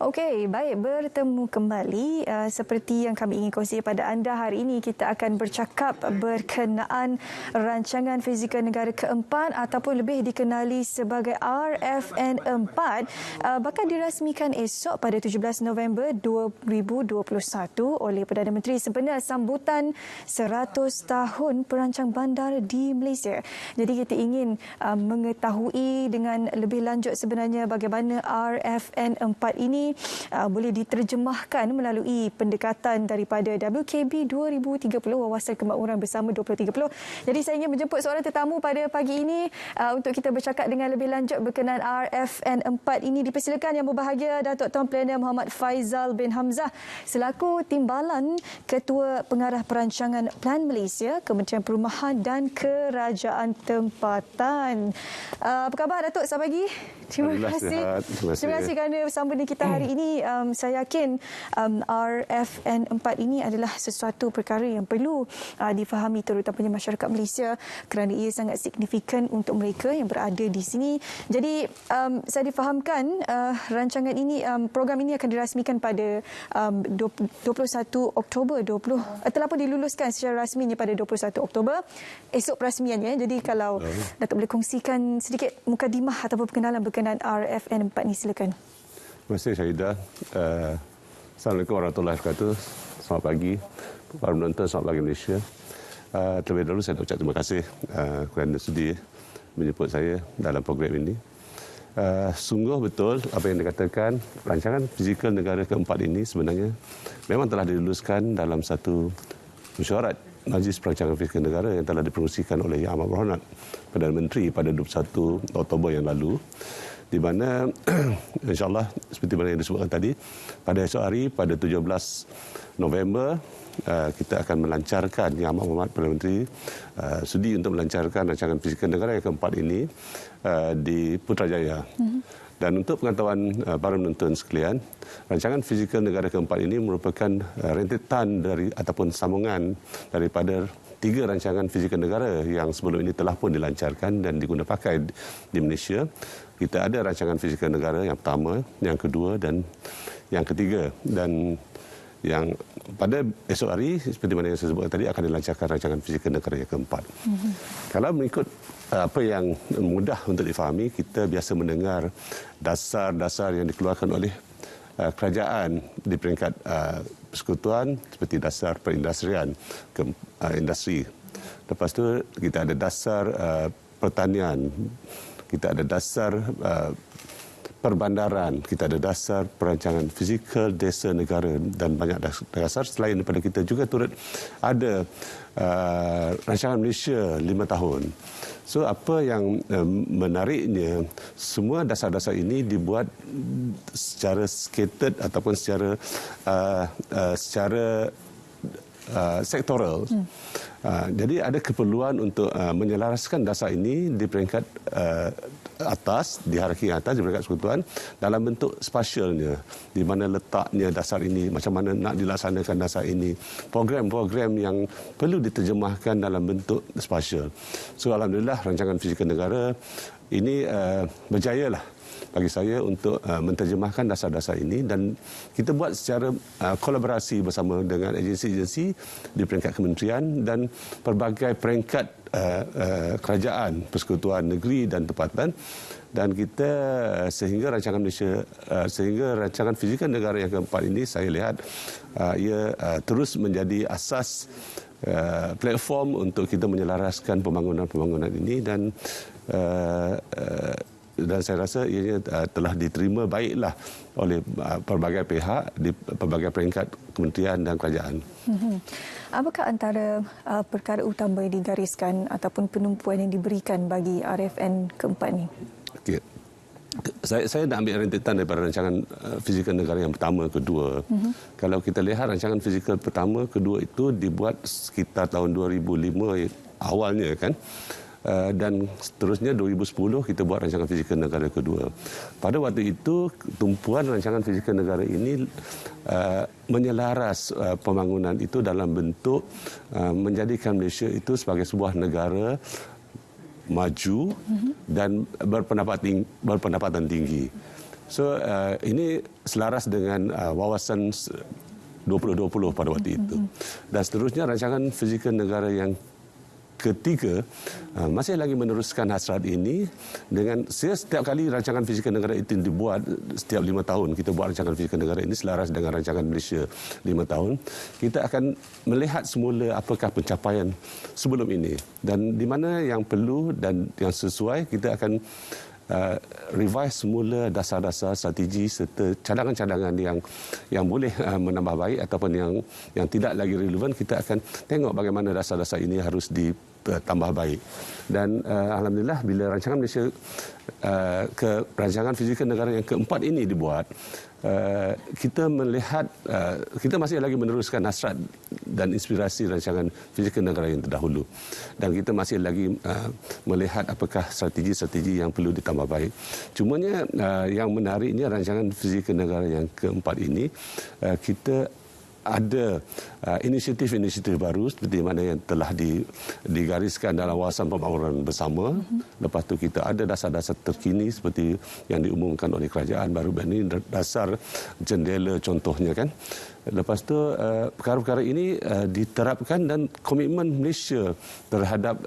Okey, baik, bertemu kembali. Seperti yang kami ingin kongsi pada anda hari ini, kita akan bercakap berkenaan rancangan fizikal negara keempat ataupun lebih dikenali sebagai RFN4 bakal dirasmikan esok pada 17 November 2021 oleh Perdana Menteri sebenar sambutan 100 tahun perancang bandar di Malaysia. Jadi kita ingin mengetahui dengan lebih lanjut sebenarnya bagaimana RFN4 ini boleh diterjemahkan melalui pendekatan daripada WKB 2030, Wawasan Kemakmuran Bersama 2030. Jadi saya ingin menjemput seorang tetamu pada pagi ini untuk kita bercakap dengan lebih lanjut berkenaan RFN4 ini. Dipersilakan Yang Berbahagia Datuk Tuan Pelanar Muhammad Faizal bin Hamzah selaku Timbalan Ketua Pengarah Perancangan Plan Malaysia, Kementerian Perumahan dan Kerajaan Tempatan. Apa khabar Datuk? Selamat pagi. Terima kasih. Terima kasih kerana bersama dengan kita hari ini. Saya yakin RFN4 ini adalah sesuatu perkara yang perlu difahami terutamanya masyarakat Malaysia kerana ia sangat signifikan untuk mereka yang berada di sini. Jadi saya difahamkan rancangan ini, program ini akan dirasmikan pada 21 Oktober telah pun diluluskan secara rasminya pada 21 Oktober. Esok perasmiannya. Jadi kalau Datuk boleh kongsikan sedikit mukadimah ataupun perkenalan berkenaan RFN4 ini, silakan. Terima kasih Syahidah. Assalamualaikum warahmatullahi wabarakatuh. Selamat pagi para penonton, selamat pagi Malaysia. Terlebih dahulu saya nak ucap terima kasih kerana sudi menjemput saya dalam program ini. Sungguh betul apa yang dikatakan, rancangan fizikal negara keempat ini sebenarnya memang telah diluluskan dalam satu mesyuarat Majlis Perancangan Fizikal Negara yang telah dipromosikan oleh Yang Amat Berhormat Perdana Menteri pada 21 Oktober yang lalu, di mana insyaAllah seperti mana yang disebutkan tadi, pada esok hari pada 17 November kita akan melancarkan, Yang Amat Berhormat Perdana Menteri sudi untuk melancarkan rancangan fizikal negara yang keempat ini di Putrajaya. Dan untuk pengetahuan para penonton sekalian, rancangan fizikal negara keempat ini merupakan rentetan dari ataupun sambungan daripada 3 rancangan fizikal negara yang sebelum ini telah pun dilancarkan dan digunakan pakai di Malaysia. Kita ada rancangan fizikal negara yang pertama, yang kedua dan yang ketiga. Dan yang pada esok hari, seperti mana yang saya sebutkan tadi, akan dilancarkan rancangan fizikal negara yang keempat. Kalau mengikut apa yang mudah untuk difahami, kita biasa mendengar dasar-dasar yang dikeluarkan oleh kerajaan di peringkat persekutuan, seperti dasar perindustrian, industri. Lepas tu kita ada dasar pertanian, kita ada dasar perbandaran, kita ada dasar perancangan fizikal desa negara dan banyak dasar. Selain daripada kita juga turut ada rancangan Malaysia 5 tahun. So apa yang menariknya, semua dasar-dasar ini dibuat secara skated ataupun secara sektoral. Jadi ada keperluan untuk menyelaraskan dasar ini di peringkat atas, di hierarki atas, di peringkat persekutuan dalam bentuk spasialnya, di mana letaknya dasar ini, macam mana nak dilaksanakan dasar ini, program-program yang perlu diterjemahkan dalam bentuk spasial. So alhamdulillah rancangan fizikal negara ini berjayalah bagi saya untuk menterjemahkan dasar-dasar ini, dan kita buat secara kolaborasi bersama dengan agensi-agensi di peringkat kementerian dan pelbagai peringkat kerajaan, persekutuan negeri dan tempatan. Dan kita sehingga rancangan fizikal negara yang keempat ini, saya lihat ia terus menjadi asas platform untuk kita menyelaraskan pembangunan ini, dan saya rasa ianya telah diterima baiklah oleh pelbagai pihak di pelbagai peringkat kementerian dan kerajaan. Apakah antara perkara utama yang digariskan ataupun penumpuan yang diberikan bagi RFN keempat ini? Okay. Saya nak ambil rentetan daripada rancangan fizikal negara yang pertama, kedua. Kalau kita lihat rancangan fizikal pertama, kedua itu dibuat sekitar tahun 2005 awalnya kan. Dan seterusnya 2010 kita buat rancangan fizikal negara kedua. Pada waktu itu tumpuan rancangan fizikal negara ini menyelaras pembangunan itu dalam bentuk menjadikan Malaysia itu sebagai sebuah negara maju dan berpendapatan tinggi. So ini selaras dengan wawasan 2020 pada waktu itu. Dan seterusnya rancangan fizikal negara yang ketiga masih lagi meneruskan hasrat ini dengan setiap kali rancangan fizikal negara itu dibuat setiap 5 tahun kita buat rancangan fizikal negara ini selaras dengan rancangan Malaysia 5 tahun, kita akan melihat semula apakah pencapaian sebelum ini dan di mana yang perlu dan yang sesuai kita akan revise semula dasar-dasar strategi serta cadangan-cadangan yang boleh menambah baik ataupun yang tidak lagi relevan, kita akan tengok bagaimana dasar-dasar ini harus ditambah baik. Dan alhamdulillah bila rancangan Malaysia rancangan fizikal negara yang keempat ini dibuat, kita melihat kita masih lagi meneruskan hasrat dan inspirasi rancangan fizikal negara yang terdahulu dan kita masih lagi melihat apakah strategi-strategi yang perlu ditambah baik. Cumanya yang menariknya rancangan fizikal negara yang keempat ini kita ada inisiatif-inisiatif baru seperti mana yang telah digariskan dalam wawasan pembangunan bersama. Lepas tu kita ada dasar-dasar terkini seperti yang diumumkan oleh kerajaan baru ini, dasar jendela contohnya kan. Lepas tu perkara-perkara ini diterapkan dan komitmen Malaysia terhadap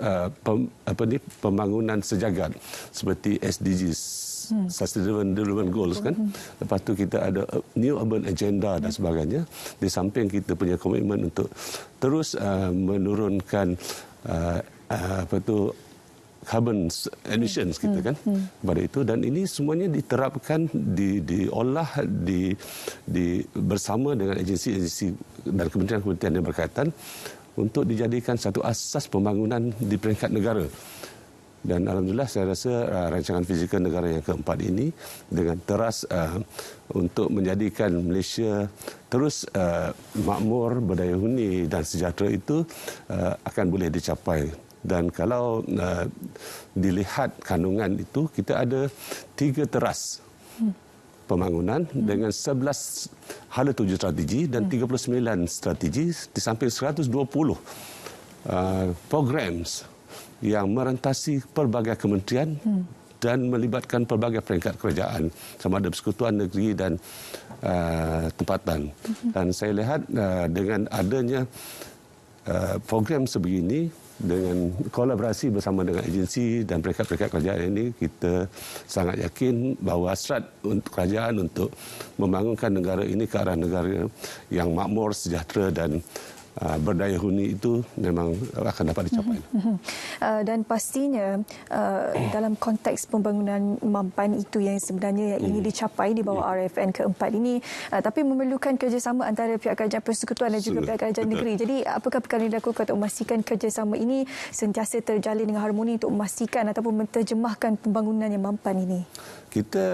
pembangunan sejagat seperti SDGs, Sustainable Development Goals kan. Lepas tu kita ada New Urban Agenda dan sebagainya. Di samping kita punya komitmen untuk terus menurunkan carbon emissions kita kan pada itu, dan ini semuanya diterapkan diolah bersama dengan agensi-agensi dan kementerian-kementerian yang berkaitan untuk dijadikan satu asas pembangunan di peringkat negara. Dan alhamdulillah saya rasa rancangan fizikal negara yang keempat ini dengan teras untuk menjadikan Malaysia terus makmur, berdaya huni dan sejahtera itu akan boleh dicapai. Dan kalau dilihat kandungan itu, kita ada 3 teras pembangunan dengan 11 hala tuju strategi dan 39 strategi di samping 120 programs yang merentasi pelbagai kementerian dan melibatkan pelbagai peringkat kerajaan sama ada persekutuan negeri dan tempatan. Dan saya lihat dengan adanya program sebegini dengan kolaborasi bersama dengan agensi dan peringkat-peringkat kerajaan ini, kita sangat yakin bahawa hasrat untuk kerajaan untuk membangunkan negara ini ke arah negara yang makmur, sejahtera dan berdaya huni itu memang akan dapat dicapai. Dan pastinya dalam konteks pembangunan mampan itu yang sebenarnya yang ingin dicapai di bawah RFN keempat ini, tapi memerlukan kerjasama antara pihak kerajaan persekutuan dan juga pihak kerajaan negeri. Jadi apakah perkara yang dilakukan untuk memastikan kerjasama ini sentiasa terjalin dengan harmoni untuk memastikan ataupun menterjemahkan pembangunan yang mampan ini? Kita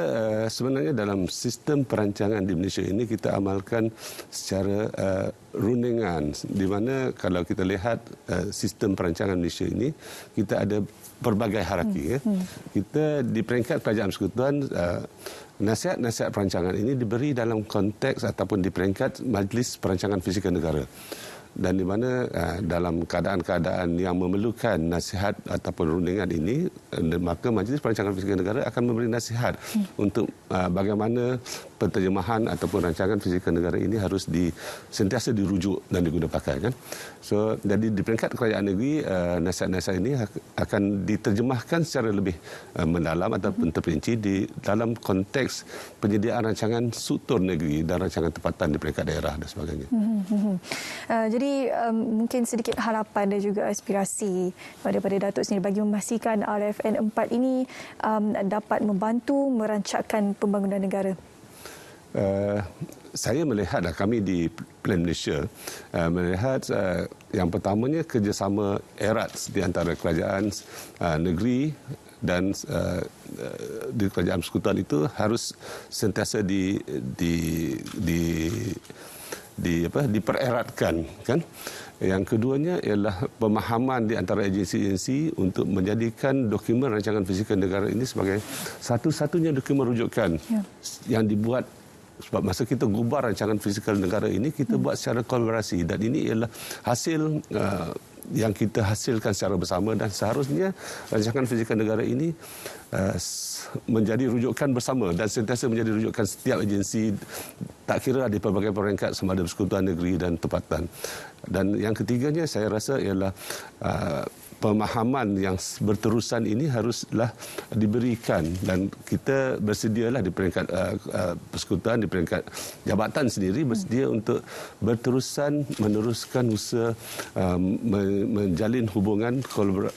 sebenarnya dalam sistem perancangan di Malaysia ini kita amalkan secara rundingan, di mana kalau kita lihat sistem perancangan Malaysia ini, kita ada berbagai hierarki. Kita di peringkat kerajaan persekutuan, nasihat-nasihat perancangan ini diberi dalam konteks ataupun di peringkat Majlis Perancangan Fizikal Negara. Dan di mana dalam keadaan-keadaan yang memerlukan nasihat ataupun rundingan ini, maka Majlis Perancangan Fizikal Negara akan memberi nasihat untuk bagaimana penterjemahan ataupun rancangan fizikal negara ini harus sentiasa dirujuk dan diguna pakai kan. So jadi di peringkat kerajaan negeri, nasihat-nasihat ini akan diterjemahkan secara lebih mendalam ataupun terperinci di dalam konteks penyediaan rancangan struktur negeri dan rancangan tempatan di peringkat daerah dan sebagainya. Jadi mungkin sedikit harapan dan juga aspirasi daripada Datuk sendiri bagi memastikan RFN 4 ini dapat membantu merancangkan pembangunan negara. Saya melihat kami di Plan Malaysia melihat yang pertamanya kerjasama erat di antara kerajaan negeri dan di kerajaan persekutuan itu harus sentiasa dipereratkan kan. Yang keduanya ialah pemahaman di antara agensi-agensi untuk menjadikan dokumen rancangan fizikal negara ini sebagai satu-satunya dokumen rujukan yang dibuat. Sebab masa kita gubar rancangan fizikal negara ini, kita buat secara kolaborasi dan ini ialah hasil yang kita hasilkan secara bersama, dan seharusnya rancangan fizikal negara ini menjadi rujukan bersama dan sentiasa menjadi rujukan setiap agensi, tak kira di pelbagai peringkat sama ada persekutuan negeri dan tempatan. Dan yang ketiganya saya rasa ialah pemahaman yang berterusan ini haruslah diberikan, dan kita bersedialah di peringkat persekutuan, di peringkat jabatan sendiri bersedia untuk berterusan meneruskan usaha menjalin hubungan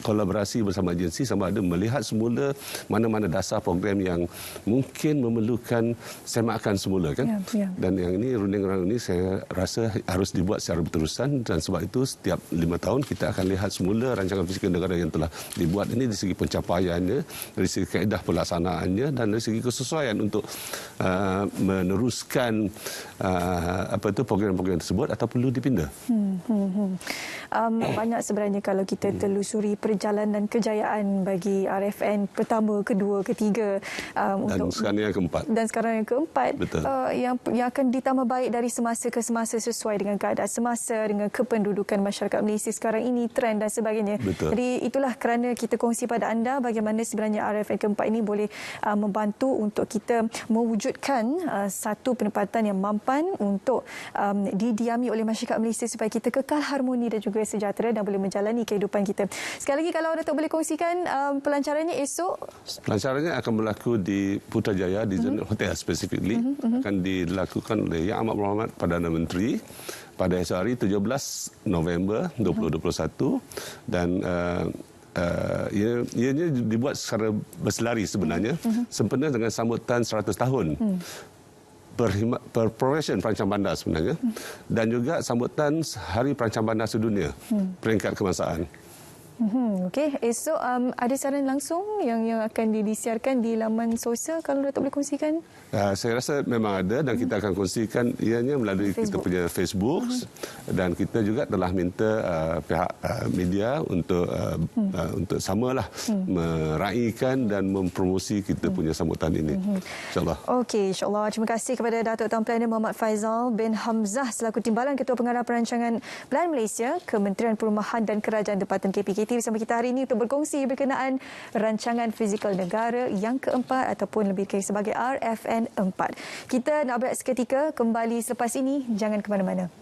kolaborasi bersama agensi, sama ada melihat semula mana-mana dasar program yang mungkin memerlukan semakan semula kan. Dan yang ini runding-runding ini saya rasa harus dibuat secara berterusan, dan sebab itu setiap 5 tahun kita akan lihat semula rancangan fizikal negara yang telah dibuat ini dari segi pencapaiannya, dari segi kaedah pelaksanaannya, dan dari segi kesesuaian untuk meneruskan program-program tersebut atau perlu dipindah. Banyak sebenarnya kalau kita telusuri perjalanan kejayaan bagi RFN pertama, kedua, ketiga, dan sekarang yang keempat. Dan sekarang yang keempat. Betul. Yang akan ditambah baik dari semasa ke semasa sesuai dengan keadaan semasa, dengan kependudukan masyarakat Malaysia sekarang ini, trend dan sebagainya. Betul. Jadi itulah kerana kita kongsi pada anda bagaimana sebenarnya RFN keempat ini boleh membantu untuk kita mewujudkan satu penempatan yang mampan untuk didiami oleh masyarakat Malaysia supaya kita kekal harmoni dan juga sejahtera dan boleh menjalani kehidupan kita. Sekali lagi, kalau Datuk boleh kongsikan pelancarannya esok? Pelancarannya akan berlaku di Putrajaya, di zona hotel specifically. Akan dilakukan oleh Yang Amat Berhormat Perdana Menteri pada esok hari 17 November 2021, dan ianya dibuat secara berselari sebenarnya, sempena dengan sambutan 100 tahun Profession Perancang Bandar sebenarnya, dan juga sambutan Hari Perancang Bandar Sedunia peringkat kebangsaan. Okey, esok ada siaran langsung yang akan disiarkan di laman sosial, kalau Datuk boleh kongsikan? Saya rasa memang ada, dan kita akan kongsikan ianya melalui kita punya Facebook, dan kita juga telah minta pihak media untuk samalah meraihkan dan mempromosi kita punya sambutan ini. InsyaAllah. Okey, insyaAllah. Terima kasih kepada Datuk Tan Pelana Muhammad Faizal bin Hamzah selaku Timbalan Ketua Pengarah Perancangan Pelayan Malaysia, Kementerian Perumahan dan Kerajaan Tempatan KPKT bersama kita hari ini untuk berkongsi berkenaan rancangan fizikal negara yang keempat ataupun lebih dikenali sebagai RFN 4. Kita nak berehat seketika, kembali selepas ini, jangan ke mana-mana.